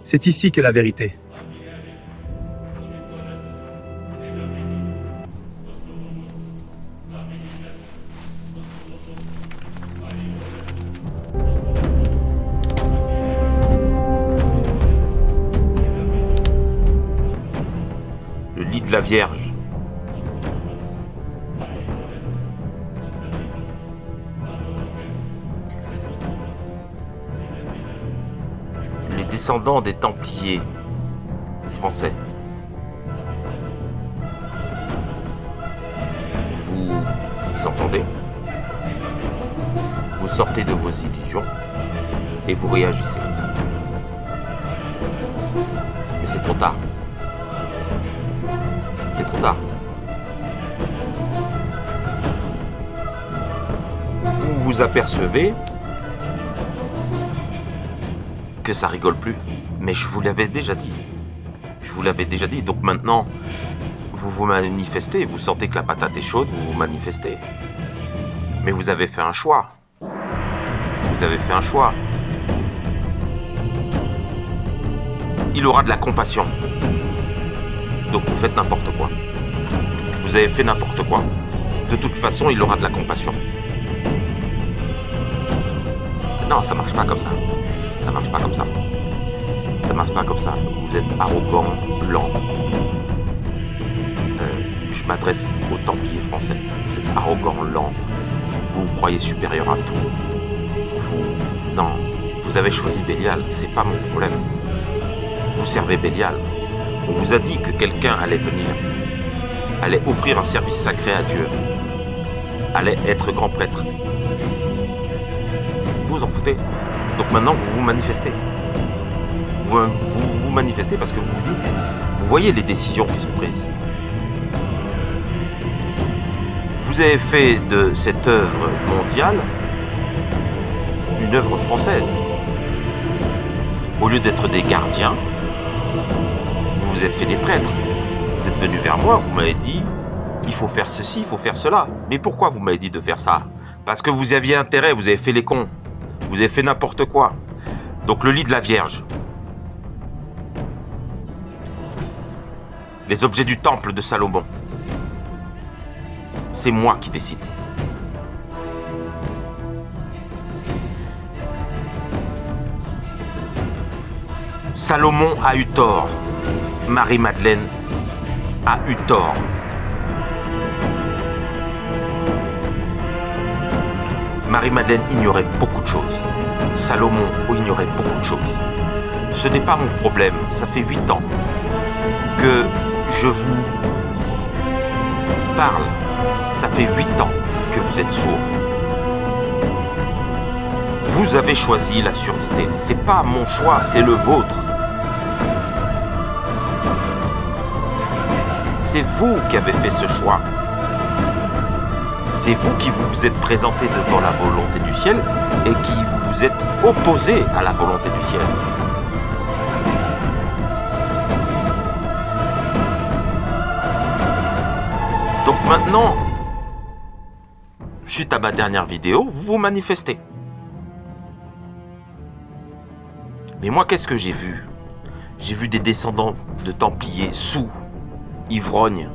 C'est ici qu'est la vérité. Le lit de la Vierge. Les descendants des Templiers français. Vous entendez? Vous sortez de vos illusions et vous réagissez. Mais c'est trop tard. C'est trop tard. Vous vous apercevez que ça rigole plus. Mais je vous l'avais déjà dit. Je vous l'avais déjà dit. Donc maintenant, vous vous manifestez. Vous sentez que la patate est chaude, vous vous manifestez. Mais vous avez fait un choix. Vous avez fait un choix. Il aura de la compassion. Donc vous faites n'importe quoi. Vous avez fait n'importe quoi. De toute façon, il aura de la compassion. Non, ça marche pas comme ça. Ça marche pas comme ça. Ça marche pas comme ça. Vous êtes arrogant, blanc. Je m'adresse aux Templiers français. Vous êtes arrogant, lent. Vous vous croyez supérieur à tout. Non, vous avez choisi Bélial. C'est pas mon problème. Vous servez Bélial. On vous a dit que quelqu'un allait venir, allait offrir un service sacré à Dieu, allait être grand prêtre. Vous vous en foutez. Donc maintenant, vous vous manifestez. Vous manifestez parce que vous vous dites, vous voyez les décisions qui sont prises. Vous avez fait de cette œuvre mondiale une œuvre française. Au lieu d'être des gardiens, vous vous êtes fait des prêtres. Vous êtes venus vers moi, vous m'avez dit, il faut faire ceci, il faut faire cela. Mais pourquoi vous m'avez dit de faire ça? Parce que vous aviez intérêt, vous avez fait les cons. Vous avez fait n'importe quoi. Donc le lit de la Vierge. Les objets du temple de Salomon. C'est moi qui décide. Salomon a eu tort. Marie-Madeleine a eu tort. Marie-Madeleine ignorait beaucoup de choses. Salomon ignorait beaucoup de choses. Ce n'est pas mon problème. Ça fait 8 ans que je vous parle. Ça fait 8 ans que vous êtes sourd. Vous avez choisi la surdité. C'est pas mon choix, c'est le vôtre. C'est vous qui avez fait ce choix. C'est vous qui vous êtes présenté devant la volonté du ciel et qui vous êtes opposé à la volonté du ciel. Donc maintenant, suite à ma dernière vidéo, vous vous manifestez. Mais moi, qu'est-ce que j'ai vu? J'ai vu des descendants de Templiers sous, ivrognes,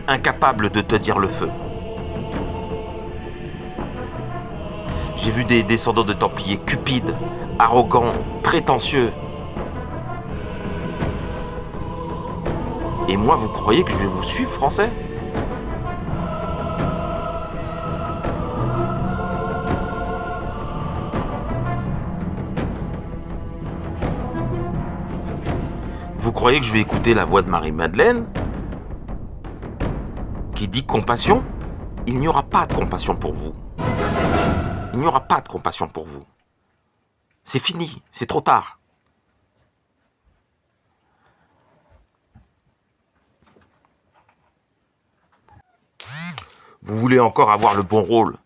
incapables de tenir le feu. J'ai vu des descendants de Templiers cupides, arrogants, prétentieux. Et moi, vous croyez que je vais vous suivre, Français? Vous croyez que je vais écouter la voix de Marie-Madeleine qui dit compassion? Il n'y aura pas de compassion pour vous. Il n'y aura pas de compassion pour vous. C'est fini, c'est trop tard. Vous voulez encore avoir le bon rôle.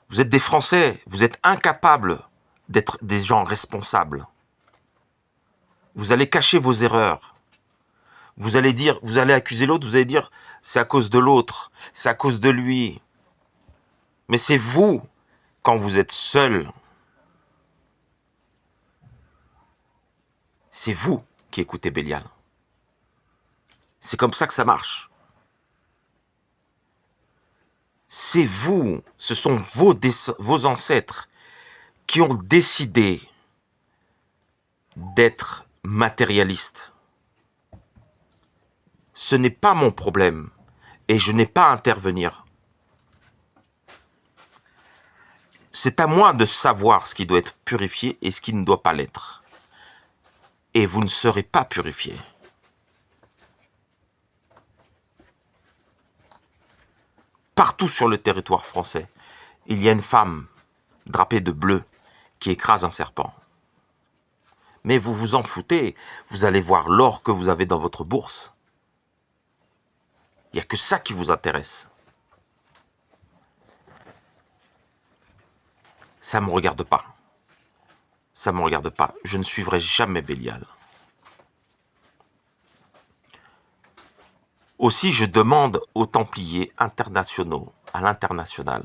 Vous êtes des Français, vous êtes incapables d'être des gens responsables. Vous allez cacher vos erreurs. Vous allez dire, vous allez accuser l'autre, vous allez dire, c'est à cause de l'autre, c'est à cause de lui. Mais c'est vous, quand vous êtes seul, C'est vous qui écoutez Bélial. C'est comme ça que ça marche. C'est vous, ce sont vos ancêtres qui ont décidé d'être matérialistes. Ce n'est pas mon problème et je n'ai pas à intervenir. C'est à moi de savoir ce qui doit être purifié et ce qui ne doit pas l'être. Et vous ne serez pas purifiés. Partout sur le territoire français, il y a une femme drapée de bleu qui écrase un serpent. Mais vous vous en foutez, vous allez voir l'or que vous avez dans votre bourse. Il n'y a que ça qui vous intéresse. Ça ne me regarde pas. Ça ne me regarde pas. Je ne suivrai jamais Bélial. Aussi, je demande aux Templiers internationaux, à l'international,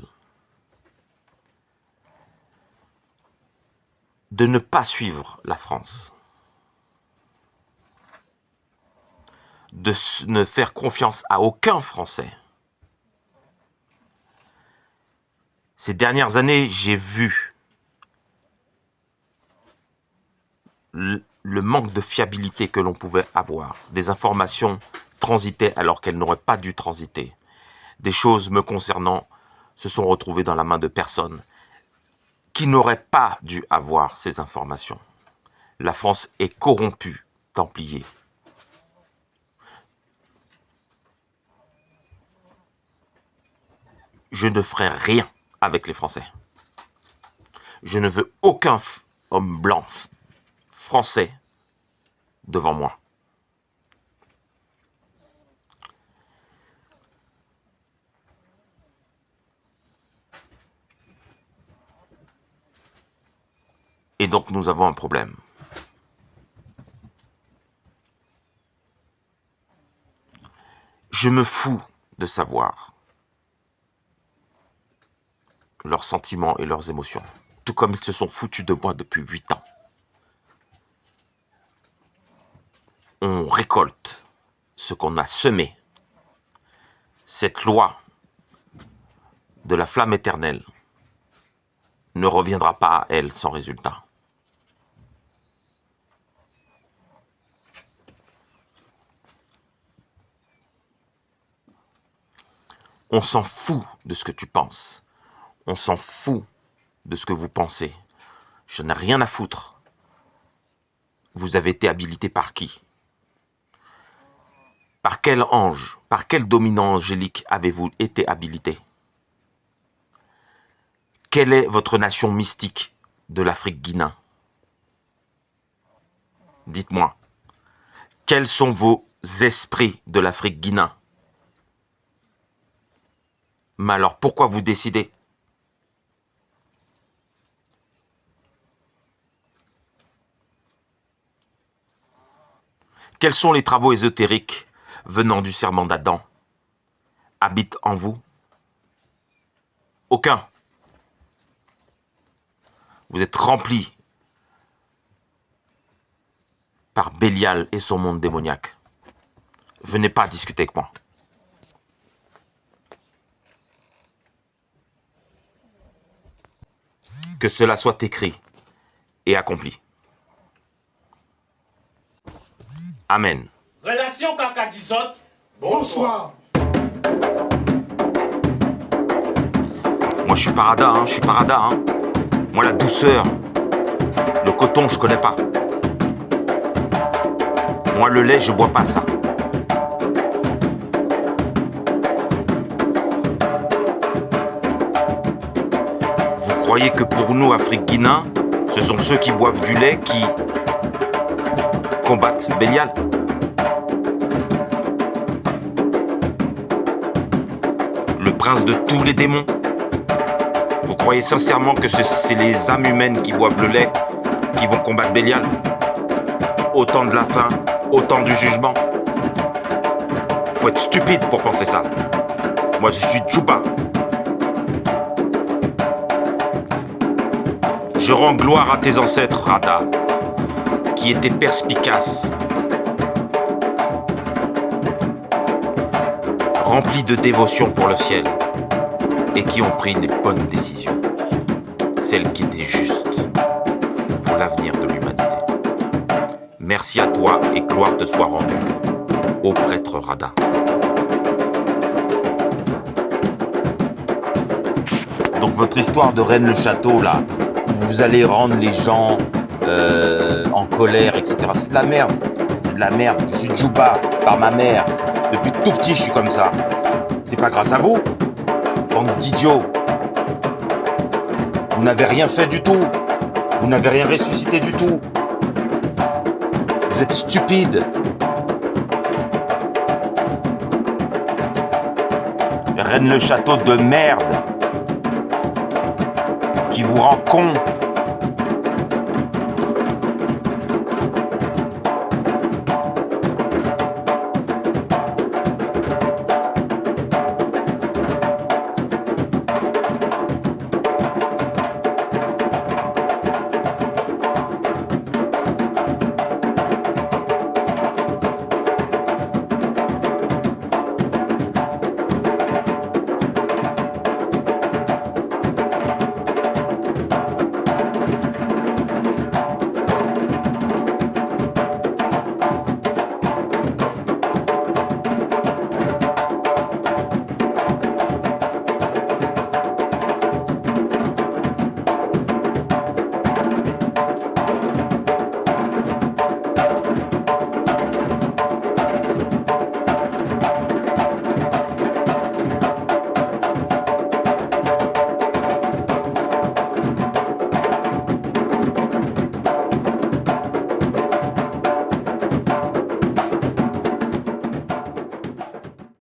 de ne pas suivre la France, de ne faire confiance à aucun Français. Ces dernières années, j'ai vu le manque de fiabilité que l'on pouvait avoir, des informations transitaient alors qu'elles n'auraient pas dû transiter. Des choses me concernant se sont retrouvées dans la main de personnes qui n'auraient pas dû avoir ces informations. La France est corrompue, Templiers. Je ne ferai rien avec les Français. Je ne veux aucun homme blanc français devant moi. Et donc nous avons un problème. Je me fous de savoir leurs sentiments et leurs émotions, tout comme ils se sont foutus de moi depuis 8 ans. On récolte ce qu'on a semé. Cette loi de la flamme éternelle ne reviendra pas à elle sans résultat. On s'en fout de ce que tu penses. On s'en fout de ce que vous pensez. Je n'ai rien à foutre. Vous avez été habilité par qui? Par quel ange, par quel dominant angélique avez-vous été habilité? Quelle est votre nation mystique de l'Afrique Guinéen? Dites-moi. Quels sont vos esprits de l'Afrique Guinéen? Mais alors, pourquoi vous décidez? Quels sont les travaux ésotériques venant du serment d'Adam habitent en vous? Aucun. Vous êtes remplis par Bélial et son monde démoniaque. Venez pas discuter avec moi. Que cela soit écrit et accompli. Amen. Relation Kakadizote. Bonsoir. Moi je suis parada, je suis parada. Moi la douceur, le coton je connais pas. Moi le lait je bois pas ça. Vous croyez que pour nous Afrique Guinéen, ce sont ceux qui boivent du lait qui combattent Bélial? Le prince de tous les démons? Vous croyez sincèrement que c'est les âmes humaines qui boivent le lait qui vont combattre Bélial? Au temps de la fin, au temps du jugement? Faut être stupide pour penser ça. Moi je suis Djouba. Je rends gloire à tes ancêtres, Rada, qui étaient perspicaces, remplis de dévotion pour le ciel, et qui ont pris les bonnes décisions, celles qui étaient justes pour l'avenir de l'humanité. Merci à toi et gloire te soit rendue, ô prêtre Rada. Donc votre histoire de Rennes-le-Château, là, où vous allez rendre les gens en colère, etc., c'est de la merde. C'est de la merde. Je suis Djouba par ma mère. Depuis tout petit, je suis comme ça. C'est pas grâce à vous, bande d'idiots. Vous n'avez rien fait du tout. Vous n'avez rien ressuscité du tout. Vous êtes stupides. Rennes-le-Château de merde qui vous rend con.